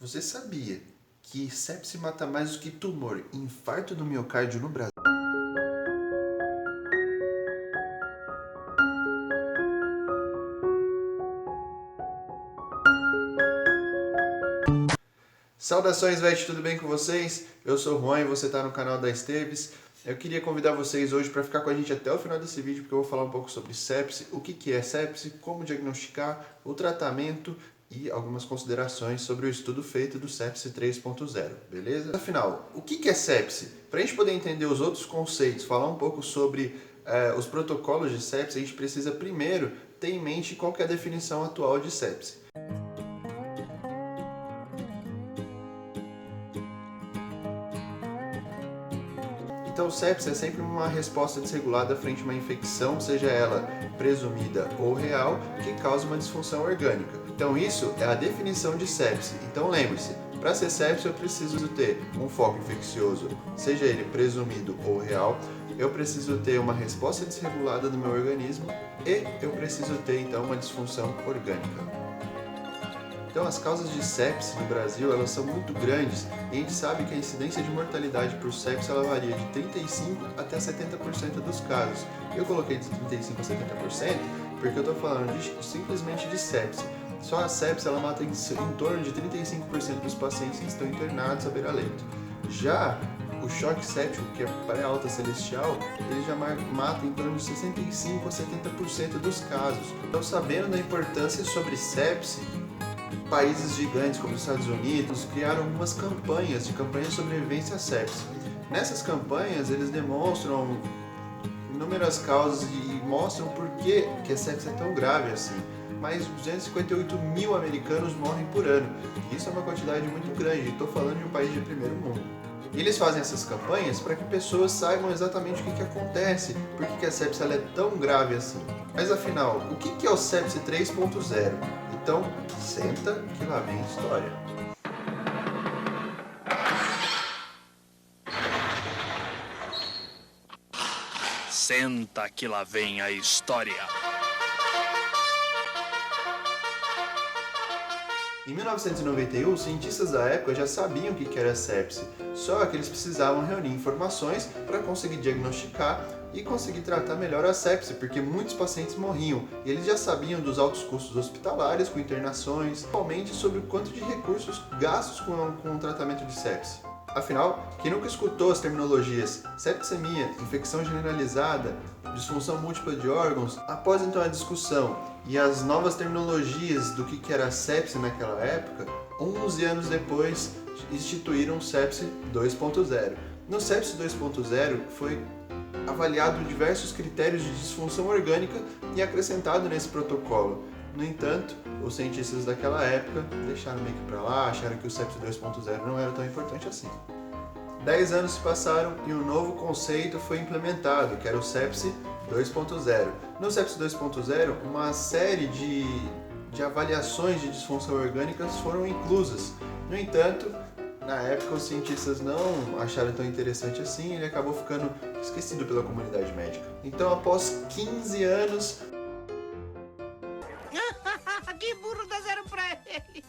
Você sabia que sepse mata mais do que tumor e infarto do miocárdio no Brasil? Saudações, Vete, tudo bem com vocês? Eu sou o Juan e você está no canal da Esteves. Eu queria convidar vocês hoje para ficar com a gente até o final desse vídeo, porque eu vou falar um pouco sobre sepse, o que é sepse, como diagnosticar, o tratamento e algumas considerações sobre o estudo feito do Sepse 3.0, beleza? Afinal, o que é sepse? Para a gente poder entender os outros conceitos, falar um pouco sobre os protocolos de sepse, a gente precisa primeiro ter em mente qual que é a definição atual de sepse. Então, sepse é sempre uma resposta desregulada frente a uma infecção, seja ela presumida ou real, que causa uma disfunção orgânica. Então, isso é a definição de sepse. Então, lembre-se, para ser sepse eu preciso ter um foco infeccioso, seja ele presumido ou real, eu preciso ter uma resposta desregulada do meu organismo e eu preciso ter, então, uma disfunção orgânica. Então, as causas de sepse no Brasil, elas são muito grandes e a gente sabe que a incidência de mortalidade por sepse ela varia de 35% até 70% dos casos. Eu coloquei de 35% a 70% porque eu estou falando simplesmente de sepse. Só a sepse ela mata em torno de 35% dos pacientes que estão internados à beira-leito. Já o choque séptico, que é pré-alta celestial, ele já mata em torno de 65% a 70% dos casos. Então, sabendo da importância sobre sepse, países gigantes como os Estados Unidos criaram algumas campanhas de sobrevivência à sepse. Nessas campanhas eles demonstram inúmeras causas e mostram por que a sepse é tão grave assim. Mais 258 mil americanos morrem por ano. Isso é uma quantidade muito grande, estou falando de um país de primeiro mundo. E eles fazem essas campanhas para que pessoas saibam exatamente o que acontece, por que a sepse ela é tão grave assim. Mas afinal, o que é o Sepse 3.0? Então, senta que lá vem a história. Senta que lá vem a história. Em 1991, os cientistas da época já sabiam o que era sepse, só que eles precisavam reunir informações para conseguir diagnosticar e conseguir tratar melhor a sepse, porque muitos pacientes morriam e eles já sabiam dos altos custos hospitalares com internações, principalmente sobre o quanto de recursos gastos com o tratamento de sepse. Afinal, quem nunca escutou as terminologias septicemia, infecção generalizada, disfunção múltipla de órgãos? Após então a discussão e as novas terminologias do que era sepse naquela época, 11 anos depois instituíram o Sepse 2.0. No Sepse 2.0 foi avaliado diversos critérios de disfunção orgânica e acrescentado nesse protocolo. No entanto, os cientistas daquela época deixaram meio que para lá, acharam que o Sepse 2.0 não era tão importante assim. 10 anos se passaram e um novo conceito foi implementado, que era o Sepse 2.0. No Sepse 2.0, uma série de avaliações de disfunção orgânicas foram inclusas. No entanto, na época os cientistas não acharam tão interessante assim e ele acabou ficando esquecido pela comunidade médica. Então, após 15 anos... Que burro, dá zero pra ele.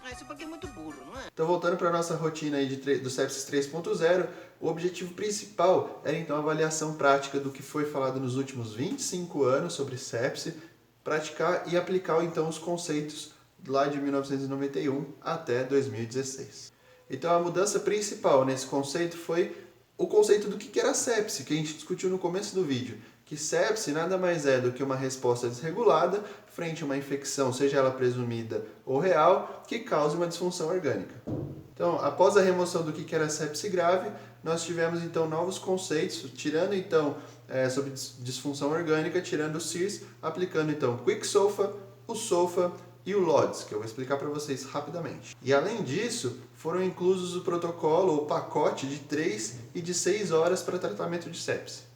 Mas isso porque é muito burro, não é? Então, voltando para a nossa rotina aí do Sepsis 3.0, o objetivo principal era então a avaliação prática do que foi falado nos últimos 25 anos sobre sepse, praticar e aplicar então os conceitos lá de 1991 até 2016. Então, a mudança principal nesse conceito foi o conceito do que era sepse, que a gente discutiu no começo do vídeo. Que sepse nada mais é do que uma resposta desregulada frente a uma infecção, seja ela presumida ou real, que cause uma disfunção orgânica. Então, após a remoção do que era sepse grave, nós tivemos então novos conceitos, tirando então sobre disfunção orgânica, tirando o CIRS, aplicando então o Quick-SOFA, o SOFA e o LODS, que eu vou explicar para vocês rapidamente. E além disso, foram inclusos o protocolo ou pacote de 3 e de 6 horas para tratamento de sepse.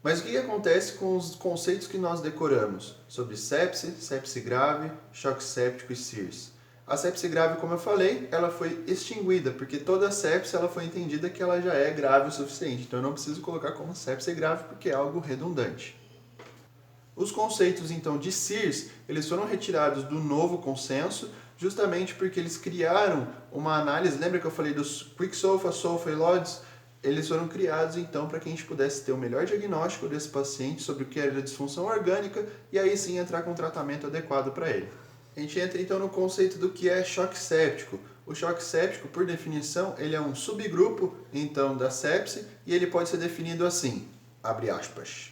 Mas o que acontece com os conceitos que nós decoramos sobre sepse, sepse grave, choque séptico e CIRS? A sepse grave, como eu falei, ela foi extinguida, porque toda sepse ela foi entendida que ela já é grave o suficiente. Então eu não preciso colocar como sepse grave porque é algo redundante. Os conceitos então de CIRS, eles foram retirados do novo consenso justamente porque eles criaram uma análise, lembra que eu falei dos Quick SOFA, SOFA e LODS? Eles foram criados então para que a gente pudesse ter o melhor diagnóstico desse paciente sobre o que era disfunção orgânica e aí sim entrar com um tratamento adequado para ele. A gente entra então no conceito do que é choque séptico. O choque séptico, por definição, ele é um subgrupo então da sepse e ele pode ser definido assim, abre aspas.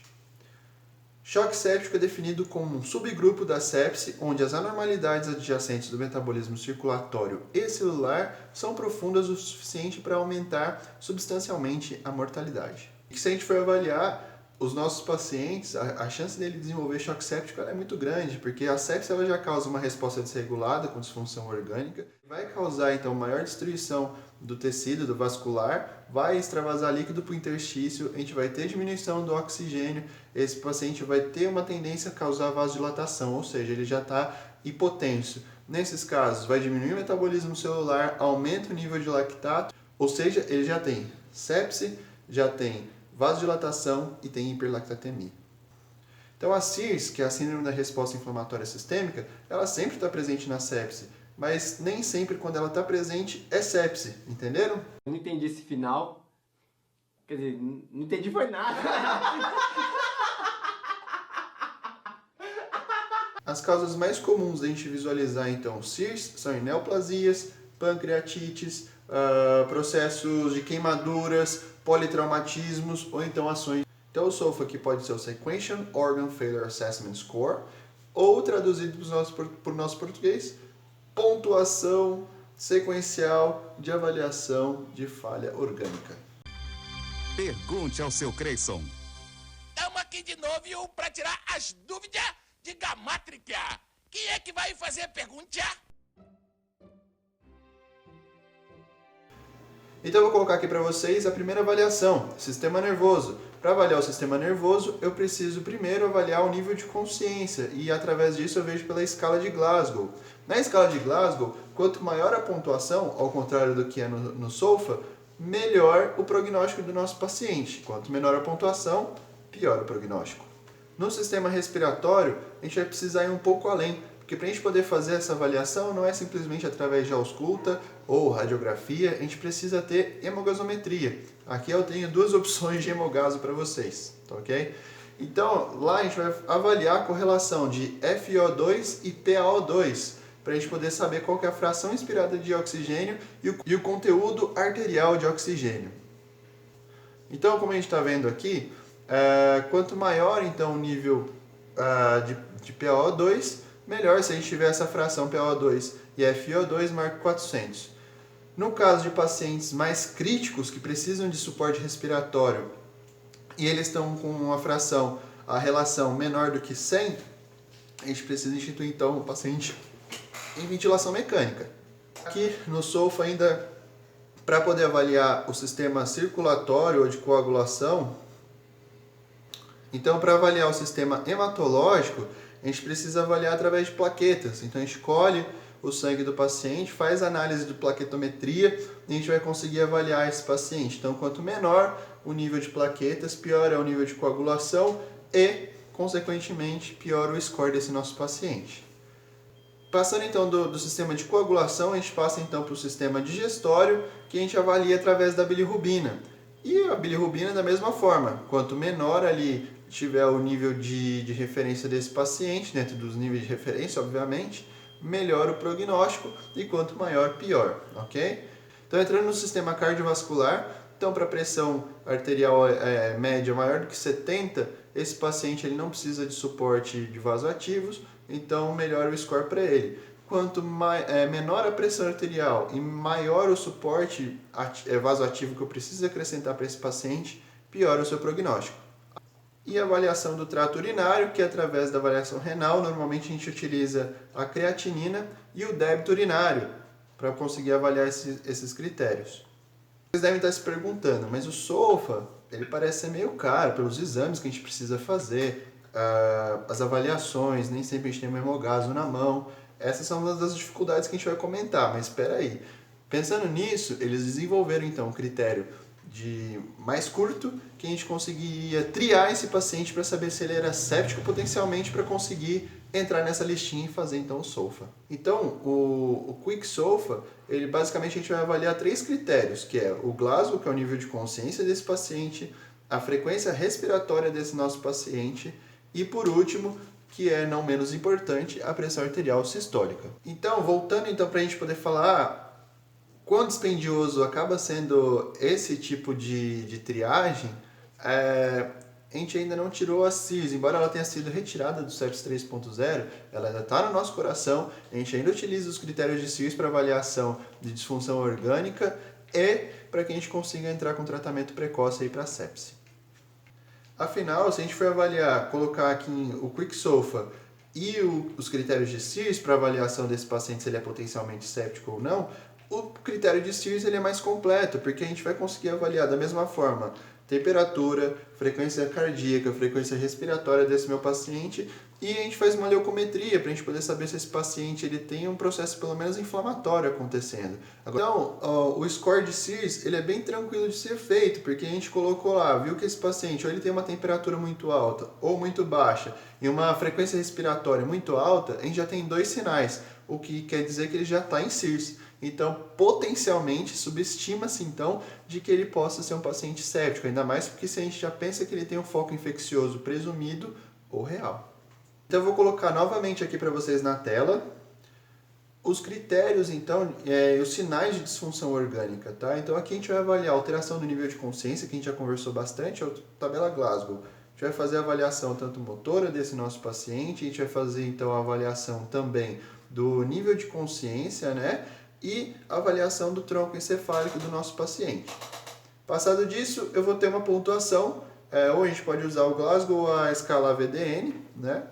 Choque séptico é definido como um subgrupo da sepse onde as anormalidades adjacentes do metabolismo circulatório e celular são profundas o suficiente para aumentar substancialmente a mortalidade. E se a gente for avaliar os nossos pacientes, a chance dele desenvolver choque séptico é muito grande, porque a sepse ela já causa uma resposta desregulada com disfunção orgânica, vai causar então maior destruição do tecido, do vascular, vai extravasar líquido para o interstício, a gente vai ter diminuição do oxigênio, esse paciente vai ter uma tendência a causar vasodilatação, ou seja, ele já está hipotenso. Nesses casos, vai diminuir o metabolismo celular, aumenta o nível de lactato, ou seja, ele já tem sepse, já tem vasodilatação e tem hiperlactatemia. Então a SIRS, que é a síndrome da resposta inflamatória sistêmica, ela sempre está presente na sepse, mas nem sempre quando ela está presente é sepse, entenderam? Eu não entendi esse final, quer dizer, não entendi foi nada. As causas mais comuns da gente visualizar então SIRS são neoplasias, pancreatites, processos de queimaduras, politraumatismos ou então ações. Então o SOFA aqui pode ser o Sequential Organ Failure Assessment Score ou traduzido para o nosso português, pontuação sequencial de avaliação de falha orgânica. Pergunte ao seu Creyson. Estamos aqui de novo para tirar as dúvidas de gamátrica. Quem é que vai fazer a pergunta? Então eu vou colocar aqui para vocês a primeira avaliação, sistema nervoso. Para avaliar o sistema nervoso, eu preciso primeiro avaliar o nível de consciência e através disso eu vejo pela escala de Glasgow. Na escala de Glasgow, quanto maior a pontuação, ao contrário do que é no SOFA, melhor o prognóstico do nosso paciente. Quanto menor a pontuação, pior o prognóstico. No sistema respiratório, a gente vai precisar ir um pouco além, porque para a gente poder fazer essa avaliação não é simplesmente através de ausculta ou radiografia, a gente precisa ter hemogasometria. Aqui eu tenho duas opções de hemogaso para vocês, tá ok? Então lá a gente vai avaliar a correlação de FiO2 e PaO2, para a gente poder saber qual que é a fração inspirada de oxigênio e o conteúdo arterial de oxigênio. Então, como a gente está vendo aqui, quanto maior então o nível de PaO2, melhor se a gente tiver essa fração PaO2 e FiO2 marca 400. No caso de pacientes mais críticos que precisam de suporte respiratório e eles estão com uma fração, a relação menor do que 100, a gente precisa instituir então o paciente em ventilação mecânica. Aqui no SOFA ainda, para poder avaliar o sistema circulatório ou de coagulação, então para avaliar o sistema hematológico, a gente precisa avaliar através de plaquetas. Então a gente colhe o sangue do paciente, faz análise de plaquetometria e a gente vai conseguir avaliar esse paciente. Então quanto menor o nível de plaquetas, pior é o nível de coagulação e, consequentemente, pior o score desse nosso paciente. Passando então do sistema de coagulação, a gente passa então para o sistema digestório, que a gente avalia através da bilirrubina. E a bilirrubina da mesma forma, quanto menor ali tiver o nível de referência desse paciente, dentro dos níveis de referência, obviamente, melhor o prognóstico e quanto maior, pior, ok? Então, entrando no sistema cardiovascular, então para pressão arterial média maior do que 70, esse paciente ele não precisa de suporte de vasoativos, então melhora o score para ele. Quanto menor a pressão arterial e maior o suporte vasoativo que eu preciso acrescentar para esse paciente, pior o seu prognóstico. E a avaliação do trato urinário, que através da avaliação renal, normalmente a gente utiliza a creatinina e o débito urinário para conseguir avaliar esses critérios. Vocês devem estar se perguntando, mas o SOFA ele parece ser meio caro pelos exames que a gente precisa fazer, as avaliações, nem sempre a gente tem um hemogaso na mão. Essas são uma das dificuldades que a gente vai comentar, mas espera aí. Pensando nisso, eles desenvolveram então um critério de mais curto, que a gente conseguiria triar esse paciente para saber se ele era séptico potencialmente para conseguir entrar nessa listinha e fazer então o SOFA. Então, o Quick SOFA, ele basicamente a gente vai avaliar 3 critérios, que é o Glasgow, que é o nível de consciência desse paciente, a frequência respiratória desse nosso paciente e, por último, que é não menos importante, a pressão arterial sistólica. Então, voltando então para a gente poder falar quão dispendioso acaba sendo esse tipo de triagem, a gente ainda não tirou a CIRS, embora ela tenha sido retirada do CEPS 3.0, ela ainda está no nosso coração, a gente ainda utiliza os critérios de CIRS para avaliação de disfunção orgânica e para que a gente consiga entrar com tratamento precoce para a sepse. Afinal, se a gente for avaliar, colocar aqui o Quick SOFA e os critérios de CIRS para avaliação desse paciente se ele é potencialmente séptico ou não, o critério de CIRS ele é mais completo, porque a gente vai conseguir avaliar da mesma forma temperatura, frequência cardíaca, frequência respiratória desse meu paciente e a gente faz uma leucometria para a gente poder saber se esse paciente ele tem um processo pelo menos inflamatório acontecendo. Então, o score de CIRS ele é bem tranquilo de ser feito, porque a gente colocou lá, viu que esse paciente ou ele tem uma temperatura muito alta ou muito baixa e uma frequência respiratória muito alta, a gente já tem 2 sinais, o que quer dizer que ele já está em CIRS. Então, potencialmente, subestima-se, então, de que ele possa ser um paciente séptico, ainda mais porque se a gente já pensa que ele tem um foco infeccioso presumido ou real. Então, eu vou colocar novamente aqui para vocês na tela os critérios, então, e os sinais de disfunção orgânica, tá? Então, aqui a gente vai avaliar a alteração do nível de consciência, que a gente já conversou bastante, é a tabela Glasgow. A gente vai fazer a avaliação tanto motora desse nosso paciente, a gente vai fazer, então, a avaliação também do nível de consciência, né? E avaliação do tronco encefálico do nosso paciente. Passado disso, eu vou ter uma pontuação, ou a gente pode usar o Glasgow ou a escala VDN, né?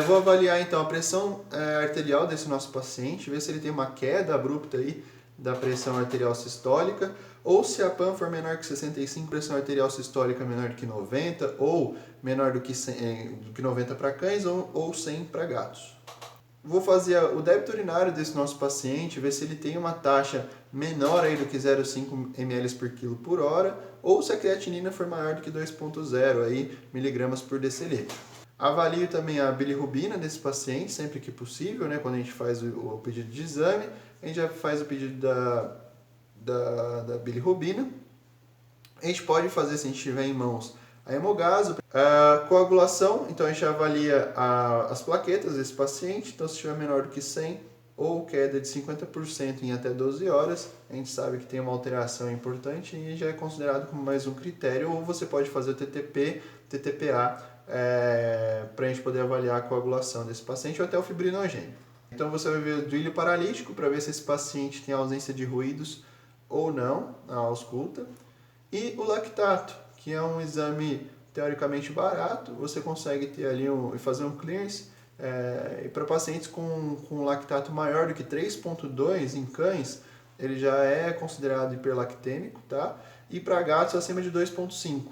Vou avaliar então a pressão arterial desse nosso paciente, ver se ele tem uma queda abrupta aí da pressão arterial sistólica, ou se a PAN for menor que 65, pressão arterial sistólica menor do que 90, ou menor do que 90 para cães, ou 100 para gatos. Vou fazer o débito urinário desse nosso paciente, ver se ele tem uma taxa menor aí do que 0,5 ml por quilo por hora, ou se a creatinina for maior do que 2,0 aí miligramas por decilitro. Avalio também a bilirrubina desse paciente, sempre que possível, né? Quando a gente faz o pedido de exame, a gente já faz o pedido da bilirrubina. A gente pode fazer, se a gente tiver em mãos, a hemogaso, a coagulação, então a gente avalia as plaquetas desse paciente, então se estiver menor do que 100 ou queda de 50% em até 12 horas, a gente sabe que tem uma alteração importante e já é considerado como mais um critério, ou você pode fazer o TTP, TTPA, para a gente poder avaliar a coagulação desse paciente ou até o fibrinogênio. Então você vai ver o duílio paralítico para ver se esse paciente tem ausência de ruídos ou não na ausculta, e o lactato, que é um exame teoricamente barato, você consegue ter ali fazer um clearance, e para pacientes com lactato maior do que 3,2 em cães, ele já é considerado hiperlactêmico, tá? E para gatos acima de 2,5.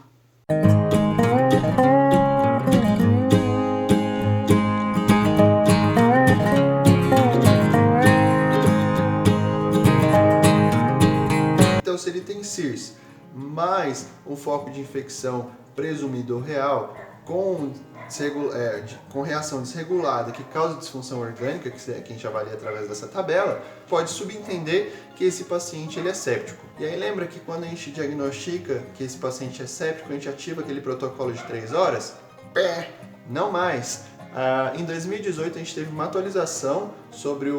Então, se ele tem CIRS, mais um foco de infecção presumido ou real, com reação desregulada que causa disfunção orgânica, que a gente avalia através dessa tabela, pode subentender que esse paciente ele é séptico. E aí lembra que quando a gente diagnostica que esse paciente é séptico, a gente ativa aquele protocolo de 3 horas? Não mais! Em 2018 a gente teve uma atualização sobre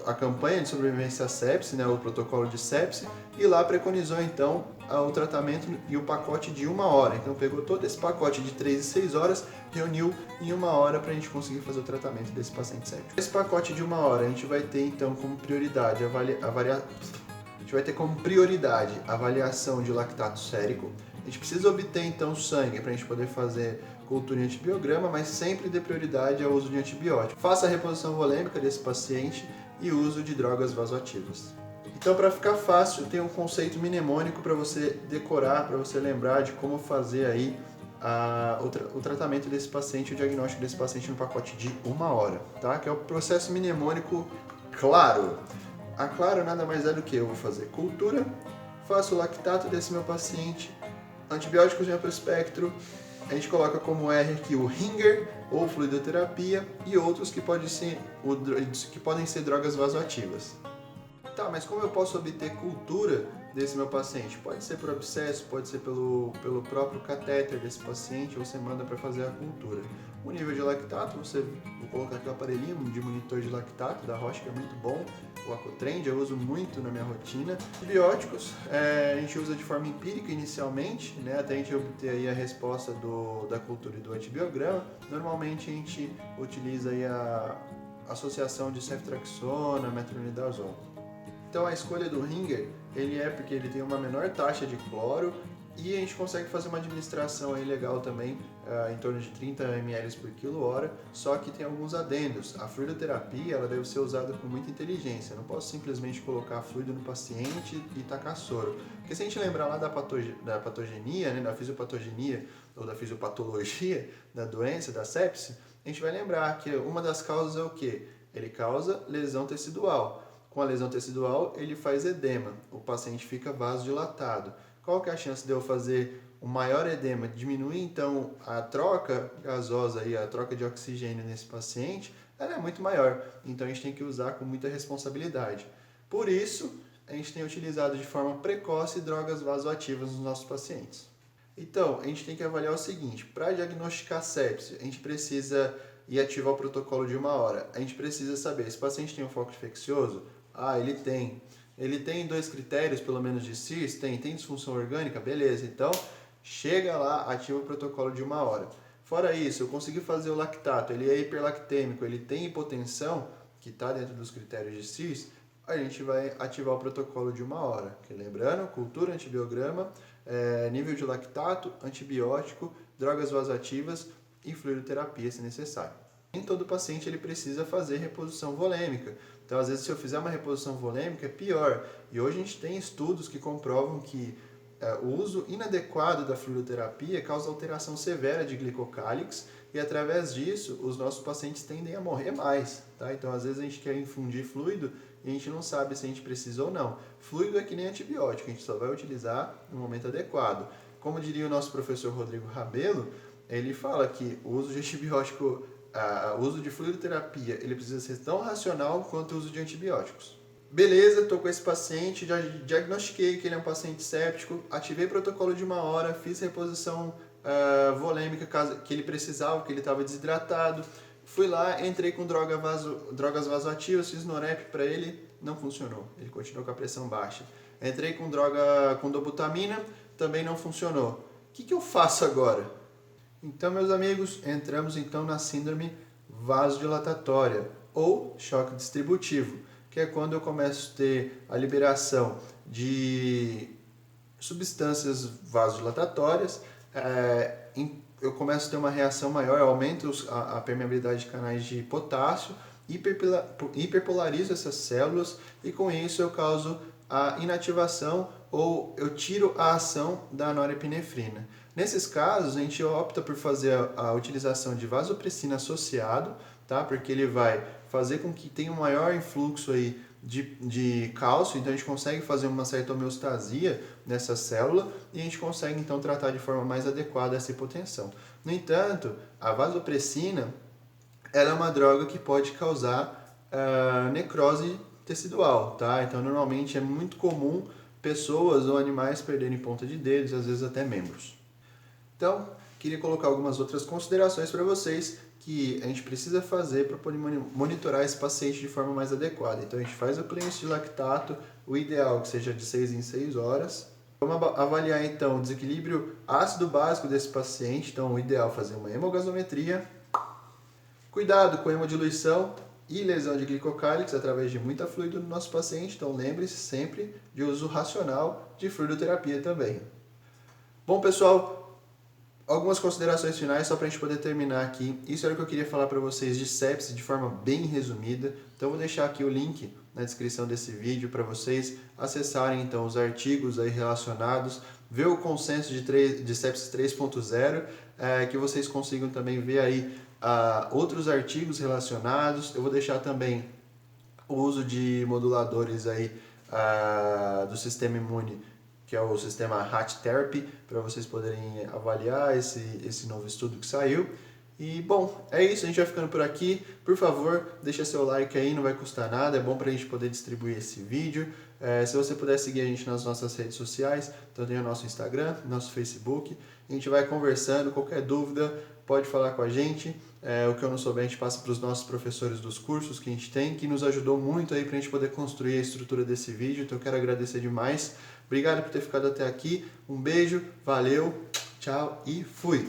a campanha de sobrevivência à sepse, né, o protocolo de sepse, e lá preconizou então o tratamento e o pacote de 1 hora. Então pegou todo esse pacote de 3 e 6 horas, reuniu em 1 hora para a gente conseguir fazer o tratamento desse paciente séptico. Esse pacote de 1 hora a gente vai ter então como prioridade a avaliação de lactato sérico. A gente precisa obter então sangue para a gente poder fazer cultura em antibiograma, mas sempre dê prioridade ao uso de antibiótico. Faça a reposição volêmica desse paciente e uso de drogas vasoativas. Então, para ficar fácil, tem um conceito mnemônico para você decorar, para você lembrar de como fazer aí o tratamento desse paciente, o diagnóstico desse paciente no pacote de 1 hora, tá? Que é o processo mnemônico CLARO. A CLARO nada mais é do que eu vou fazer cultura, faço o lactato desse meu paciente, antibióticos de amplo espectro, A gente coloca como R aqui o Ringer ou fluidoterapia e outros que podem ser drogas vasoativas. Tá, mas como eu posso obter cultura desse meu paciente? Pode ser por abscesso, pode ser pelo próprio catéter desse paciente, ou você manda para fazer a cultura. O nível de lactato, vou colocar aqui o aparelhinho de monitor de lactato da Roche, que é muito bom. O Acotrend eu uso muito na minha rotina. Antibióticos, a gente usa de forma empírica inicialmente, né, até a gente obter aí a resposta da cultura e do antibiograma. Normalmente a gente utiliza aí a associação de ceftriaxona, metronidazol. Então a escolha do Ringer, ele é porque ele tem uma menor taxa de cloro e a gente consegue fazer uma administração aí legal também, em torno de 30 ml por quilo-hora, só que tem alguns adendos. A fluidoterapia ela deve ser usada com muita inteligência, eu não posso simplesmente colocar fluido no paciente e tacar soro. Porque se a gente lembrar lá da patogenia, né, da fisiopatogenia ou da fisiopatologia da doença, da sepse, a gente vai lembrar que uma das causas é o quê? Ele causa lesão tecidual. Com a lesão tecidual, ele faz edema, o paciente fica vasodilatado. Qual que é a chance de eu fazer um maior edema? Diminuir, então, a troca gasosa, a troca de oxigênio nesse paciente, ela é muito maior. Então, a gente tem que usar com muita responsabilidade. Por isso, a gente tem utilizado de forma precoce drogas vasoativas nos nossos pacientes. Então, a gente tem que avaliar o seguinte, para diagnosticar sepse, a gente precisa ir ativar o protocolo de 1 hora. A gente precisa saber, esse paciente tem um foco infeccioso? Ah, ele tem. Ele tem 2 critérios, pelo menos, de CIRS? Tem disfunção orgânica? Beleza, então chega lá, ativa o protocolo de 1 hora. Fora isso, eu consegui fazer o lactato, ele é hiperlactêmico, ele tem hipotensão, que está dentro dos critérios de CIRS, a gente vai ativar o protocolo de 1 hora. Que, lembrando, cultura, antibiograma, nível de lactato, antibiótico, drogas vasoativas e fluidoterapia, se necessário. Nem todo paciente ele precisa fazer reposição volêmica. Então, às vezes, se eu fizer uma reposição volêmica, é pior. E hoje a gente tem estudos que comprovam que o uso inadequado da fluidoterapia causa alteração severa de glicocálix e, através disso, os nossos pacientes tendem a morrer mais. Tá? Então, às vezes, a gente quer infundir fluido e a gente não sabe se a gente precisa ou não. Fluido é que nem antibiótico, a gente só vai utilizar no momento adequado. Como diria o nosso professor Rodrigo Rabelo, ele fala que o uso de antibiótico, o uso de fluidoterapia, ele precisa ser tão racional quanto o uso de antibióticos. Beleza, estou com esse paciente, já diagnostiquei que ele é um paciente séptico, ativei protocolo de 1 hora, fiz reposição volêmica que ele precisava, porque ele estava desidratado. Fui lá, entrei com drogas vasoativas, fiz Norep para ele, não funcionou, ele continuou com a pressão baixa. Entrei com com dobutamina, também não funcionou. O que eu faço agora? Então, meus amigos, entramos então na síndrome vasodilatatória ou choque distributivo, que é quando eu começo a ter a liberação de substâncias vasodilatatórias, eu começo a ter uma reação maior, eu aumento a permeabilidade de canais de potássio, hiperpolarizo essas células e com isso eu causo a inativação ou eu tiro a ação da norepinefrina. Nesses casos, a gente opta por fazer a utilização de vasopressina associado, tá? Porque ele vai fazer com que tenha um maior influxo aí de cálcio, então a gente consegue fazer uma certa homeostasia nessa célula e a gente consegue então tratar de forma mais adequada essa hipotensão. No entanto, a vasopressina ela é uma droga que pode causar necrose tecidual, tá? Então normalmente é muito comum pessoas ou animais perderem ponta de dedos, às vezes até membros. Então, queria colocar algumas outras considerações para vocês que a gente precisa fazer para poder monitorar esse paciente de forma mais adequada. Então, a gente faz o clearance de lactato, o ideal que seja de 6 em 6 horas. Vamos avaliar, então, o desequilíbrio ácido básico desse paciente. Então, o ideal é fazer uma hemogasometria. Cuidado com a hemodiluição e lesão de glicocálix através de muita fluido no nosso paciente. Então, lembre-se sempre de uso racional de fluidoterapia também. Bom, pessoal, algumas considerações finais só para a gente poder terminar aqui. Isso era o que eu queria falar para vocês de sepse de forma bem resumida. Então vou deixar aqui o link na descrição desse vídeo para vocês acessarem então os artigos aí relacionados, ver o consenso de sepse 3.0, que vocês consigam também ver aí outros artigos relacionados. Eu vou deixar também o uso de moduladores aí do sistema imune que é o sistema Hat Therapy, para vocês poderem avaliar esse novo estudo que saiu. E bom, é isso, a gente vai ficando por aqui. Por favor, deixa seu like aí, não vai custar nada, é bom pra gente poder distribuir esse vídeo. Se você puder seguir a gente nas nossas redes sociais, então tem o nosso Instagram, nosso Facebook, a gente vai conversando, qualquer dúvida pode falar com a gente. O que eu não souber a gente passa para os nossos professores dos cursos que a gente tem, que nos ajudou muito aí pra gente poder construir a estrutura desse vídeo, então eu quero agradecer demais. Obrigado por ter ficado até aqui, um beijo, valeu, tchau e fui!